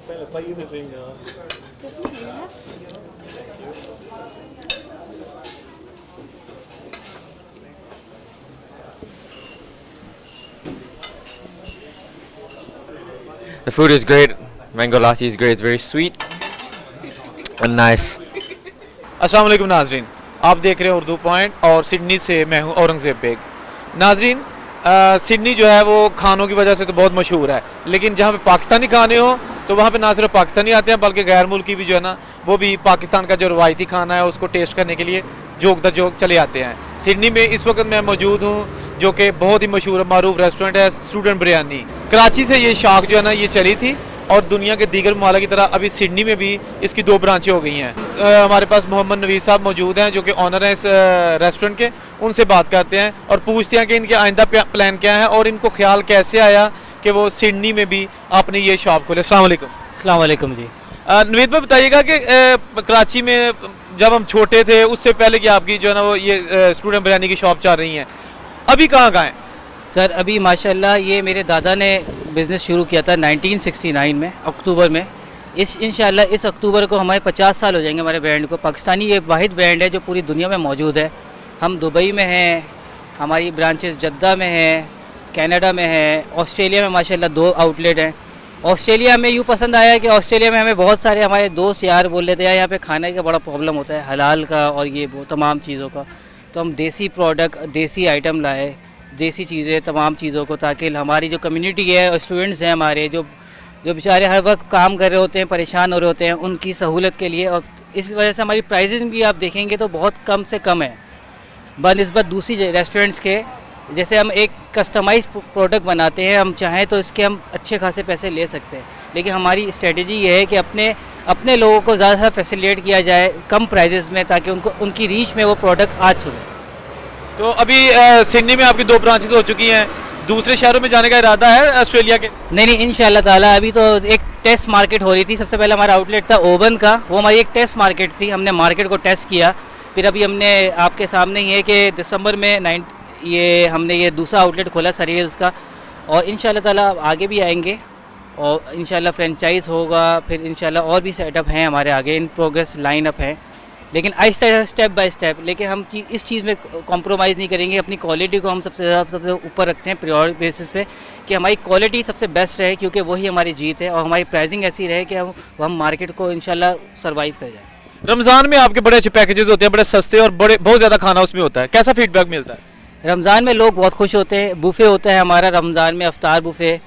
The food is great. Mango lassi is great. It's very sweet and nice. अस्सलाम वालेकुम नाजरीन, आप देख रहे हैं उर्दू पॉइंट और सिडनी से मैं हूं औरंगज़ेब बेग। नाजरीन, सिडनी जो है वो खानों की वजह से तो बहुत मशहूर है, लेकिन जहाँ पे पाकिस्तानी खाने हो तो वहाँ पे ना सिर्फ पाकिस्तानी आते हैं बल्कि गैर मुल्की भी जो है ना वो भी पाकिस्तान का जो रवायती खाना है उसको टेस्ट करने के लिए जोक द जोक चले आते हैं। सिडनी में इस वक्त मैं मौजूद हूँ जो कि बहुत ही मशहूर मारूफ रेस्टोरेंट है स्टूडेंट बिरयानी। कराची से ये शाख जो है ना ये चली थी और दुनिया के दीगर ममालिक की तरह अभी सिडनी में भी इसकी 2 ब्रांचें हो गई हैं। हमारे पास मोहम्मद नवीद साहब मौजूद हैं जो कि ऑनर हैं इस रेस्टोरेंट के। उनसे बात करते हैं और पूछते हैं कि इनके आइंदा प्लान क्या है और इनको ख्याल कैसे आया कि वो सिडनी में भी अपनी ये शॉप खोले। अस्सलाम वालेकुम। अस्सलाम वालेकुम जी। नवीद भाई बताइएगा कि कराची में जब हम छोटे थे उससे पहले कि आपकी जो है ना वो ये स्टूडेंट बिरयानी की शॉप चल रही हैं, अभी कहाँ हैं? सर अभी माशाल्लाह ये मेरे दादा ने बिज़नेस शुरू किया था 1969 में अक्टूबर में। इंशाल्लाह इस अक्टूबर को हमारे 50 साल हो जाएंगे हमारे ब्रांड को। पाकिस्तानी ये वाहिद ब्रांड है जो पूरी दुनिया में मौजूद है। हम दुबई में हैं, हमारी ब्रांचेस जद्दा में हैं, कनाडा में है, ऑस्ट्रेलिया में माशाल्लाह 2 आउटलेट हैं। ऑस्ट्रेलिया में यूँ पसंद आया कि ऑस्ट्रेलिया में हमें बहुत सारे हमारे दोस्त यार बोल लेते हैं यहाँ पे खाने का बड़ा प्रॉब्लम होता है हलाल का और ये वो तमाम चीज़ों का, तो हम देसी प्रोडक्ट देसी आइटम लाए, देसी चीज़ें तमाम चीज़ों को, ताकि हमारी जो कम्युनिटी है स्टूडेंट्स हैं हमारे जो बेचारे हर वक्त काम कर रहे होते हैं परेशान हो रहे होते हैं उनकी सहूलत के लिए। और इस वजह से हमारी प्राइजेज़ भी आप देखेंगे तो बहुत कम से कम है बनिस्बत दूसरी रेस्टोरेंट्स के। जैसे हम एक कस्टमाइज प्रोडक्ट बनाते हैं, हम चाहें तो इसके हम अच्छे खासे पैसे ले सकते हैं, लेकिन हमारी स्ट्रेटजी ये है कि अपने लोगों को ज़्यादा से फैसिलिटेट किया जाए कम प्राइजेस में, ताकि उनको उनकी रीच में वो प्रोडक्ट आ सके। तो अभी सिडनी में आपकी 2 ब्रांचेस हो चुकी हैं, दूसरे शहरों में जाने का इरादा है ऑस्ट्रेलिया के? नहीं इंशाल्लाह ताला। अभी तो एक टेस्ट मार्केट हो रही थी। सबसे पहले हमारा आउटलेट था ओवन का, वो हमारी एक टेस्ट मार्केट थी। हमने मार्केट को टेस्ट किया, फिर अभी हमने आपके सामने ही है कि दिसंबर में हमने ये दूसरा आउटलेट खोला सरी हिल्स का, और इंशाल्लाह ताला आगे भी आएंगे और इंशाल्लाह फ्रेंचाइज़ होगा। फिर इंशाल्लाह और भी सेटअप हैं हमारे आगे इन प्रोग्रेस, लाइन अप है, लेकिन आहिस्ता स्टेप बाय स्टेप। लेकिन हम इस चीज़ में कॉम्प्रोमाइज़ नहीं करेंगे। अपनी क्वालिटी को हम सबसे ऊपर रखते हैं प्रायोरिटी बेसिस पे कि हमारी क्वालिटी सबसे बेस्ट रहे, क्योंकि वही हमारी जीत है, और हमारी प्राइसिंग ऐसी रहे कि हम मार्केट को इंशाल्लाह सर्वाइव कर जाएँ। रमज़ान में आपके बड़े अच्छे पैकेजेस होते हैं, बड़े सस्ते और बहुत ज़्यादा खाना उसमें होता है, कैसा फीडबैक मिलता है? रमज़ान में लोग बहुत खुश होते हैं। बुफ़े होता है हमारा रमज़ान में, अफ्तार बुफ़े।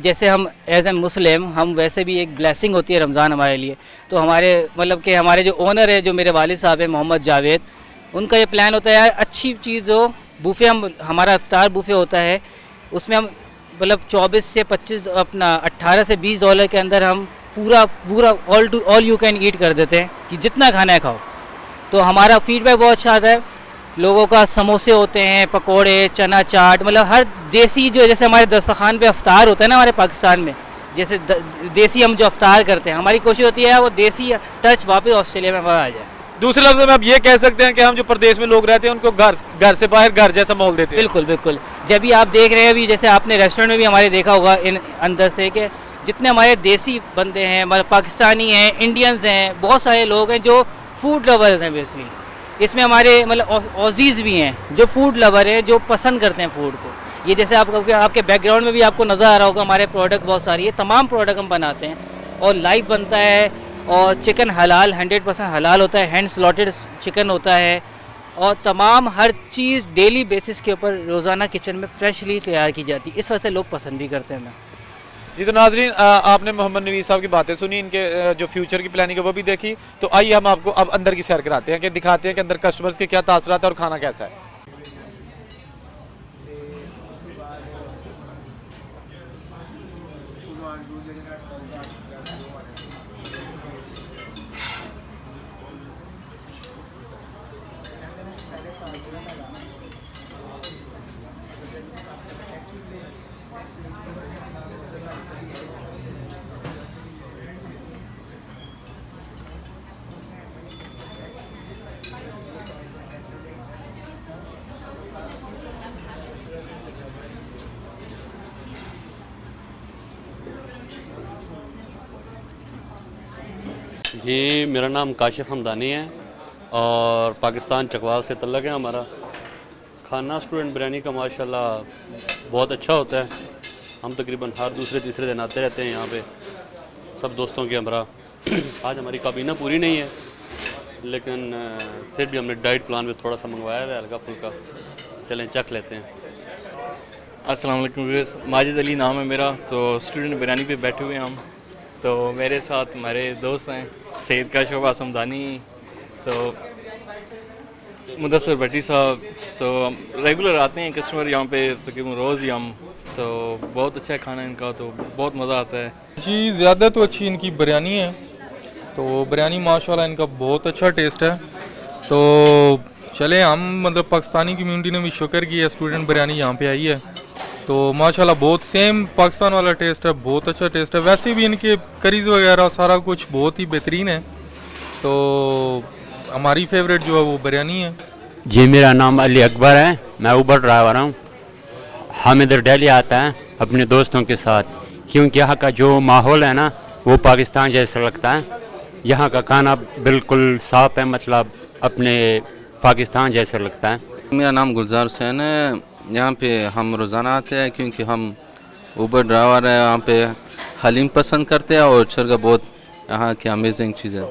जैसे हम एज ए मुस्लिम हम वैसे भी एक ब्लेसिंग होती है रमज़ान हमारे लिए। तो हमारे मतलब कि हमारे जो ओनर है जो मेरे वालिद साहब हैं मोहम्मद जावेद, उनका ये प्लान होता है यार अच्छी चीज़ हो। बुफ़े हमारा अफ्तार बुफ़े होता है, उसमें हम मतलब 24 से 25 अपना 18 से $20 के अंदर हम पूरा ऑल यू कैन ईट कर देते हैं कि जितना खाना है खाओ। तो हमारा फीडबैक बहुत अच्छा आता है लोगों का। समोसे होते हैं, पकोड़े, चना चाट, मतलब हर देसी जो जैसे हमारे दस्तरखान पे अफ्तार होता है ना हमारे पाकिस्तान में, जैसे देसी हम जो अफ्तार करते हैं, हमारी कोशिश होती है वो देसी टच वापस ऑस्ट्रेलिया में आ जाए। दूसरे लफ्ज़ों में आप ये कह सकते हैं कि हम जो प्रदेश में लोग रहते हैं उनको घर से बाहर घर जैसा माहौल देते हैं। बिल्कुल। जब भी आप देख रहे हैं अभी, जैसे आपने रेस्टोरेंट में भी हमारे देखा होगा इन अंदर से कि जितने हमारे देसी बंदे हैं, हमारे पाकिस्तानी हैं, इंडियंस हैं, बहुत सारे लोग हैं जो फूड लवर्स हैं बेसिकली। इसमें हमारे मतलब ऑजीज़ भी हैं जो फूड लवर हैं, जो पसंद करते हैं फूड को। ये जैसे आपके बैकग्राउंड में भी आपको नज़र आ रहा होगा हमारे प्रोडक्ट बहुत सारी है, तमाम प्रोडक्ट हम बनाते हैं और लाइव बनता है। और चिकन हलाल 100% हलाल होता है, हैंड स्लॉटेड चिकन होता है, और तमाम हर चीज़ डेली बेसिस के ऊपर रोज़ाना किचन में फ्रेशली तैयार की जाती है। इस वजह से लोग पसंद भी करते हैं। जी तो नाजरीन, आपने मोहम्मद नवीद साहब की बातें सुनी, इनके जो फ्यूचर की प्लानिंग है वो भी देखी। तो आइए हम आपको अब अंदर की सैर कराते हैं कि दिखाते हैं कि अंदर कस्टमर्स के क्या तासरात है और खाना कैसा है। जी, मेरा नाम काशिफ हमदानी है और पाकिस्तान चकवाल से तल्लक है हमारा। खाना स्टूडेंट बिरयानी का माशाल्लाह बहुत अच्छा होता है। हम तकरीबन हर दूसरे तीसरे दिन आते रहते हैं यहाँ पे सब दोस्तों के हमरा। आज हमारी काबीना पूरी नहीं है, लेकिन फिर भी हमने डाइट प्लान में थोड़ा सा मंगवाया है हल्का फुल्का। चलें चख लेते हैं। अस्सलाम वालेकुम व्यूअर्स, माजिद अली नाम है मेरा। तो स्टूडेंट बिरयानी पे बैठे हुए हैं हम। तो मेरे साथ हमारे दोस्त हैं सैयद काशिफ असमदानी, तो मुदस्सर भट्टी साहब। तो हम रेगुलर आते हैं कस्टमर यहाँ पे तकरीबन रोज़ ही हम। तो बहुत अच्छा है खाना इनका, तो बहुत मज़ा आता है जी। ज़्यादा तो अच्छी इनकी बिरयानी है। तो बिरयानी माशाल्लाह इनका बहुत अच्छा टेस्ट है। तो चले हम मतलब पाकिस्तानी कम्युनिटी ने भी शुक्र किया स्टूडेंट बिरयानी यहाँ पे आई है। तो माशाल्लाह बहुत सेम पाकिस्तान वाला टेस्ट है, बहुत अच्छा टेस्ट है। वैसे भी इनके करीज़ वगैरह सारा कुछ बहुत ही बेहतरीन है। तो हमारी फेवरेट जो है वो बिरयानी है। जी, मेरा नाम अली अकबर है, मैं ऊबर ड्राइवर हूँ। हम इधर दिल्ली आता है अपने दोस्तों के साथ, क्योंकि यहाँ का जो माहौल है ना वो पाकिस्तान जैसा लगता है। यहाँ का खाना बिल्कुल साफ़ है, मतलब अपने पाकिस्तान जैसा लगता है। मेरा नाम गुलजार हुसैन है। यहाँ पे हम रोज़ाना आते हैं क्योंकि हम ऊबर ड्राइवर है। यहाँ पे हलीम पसंद करते हैं और चरगा बहुत यहाँ की अमेजिंग चीज़ है।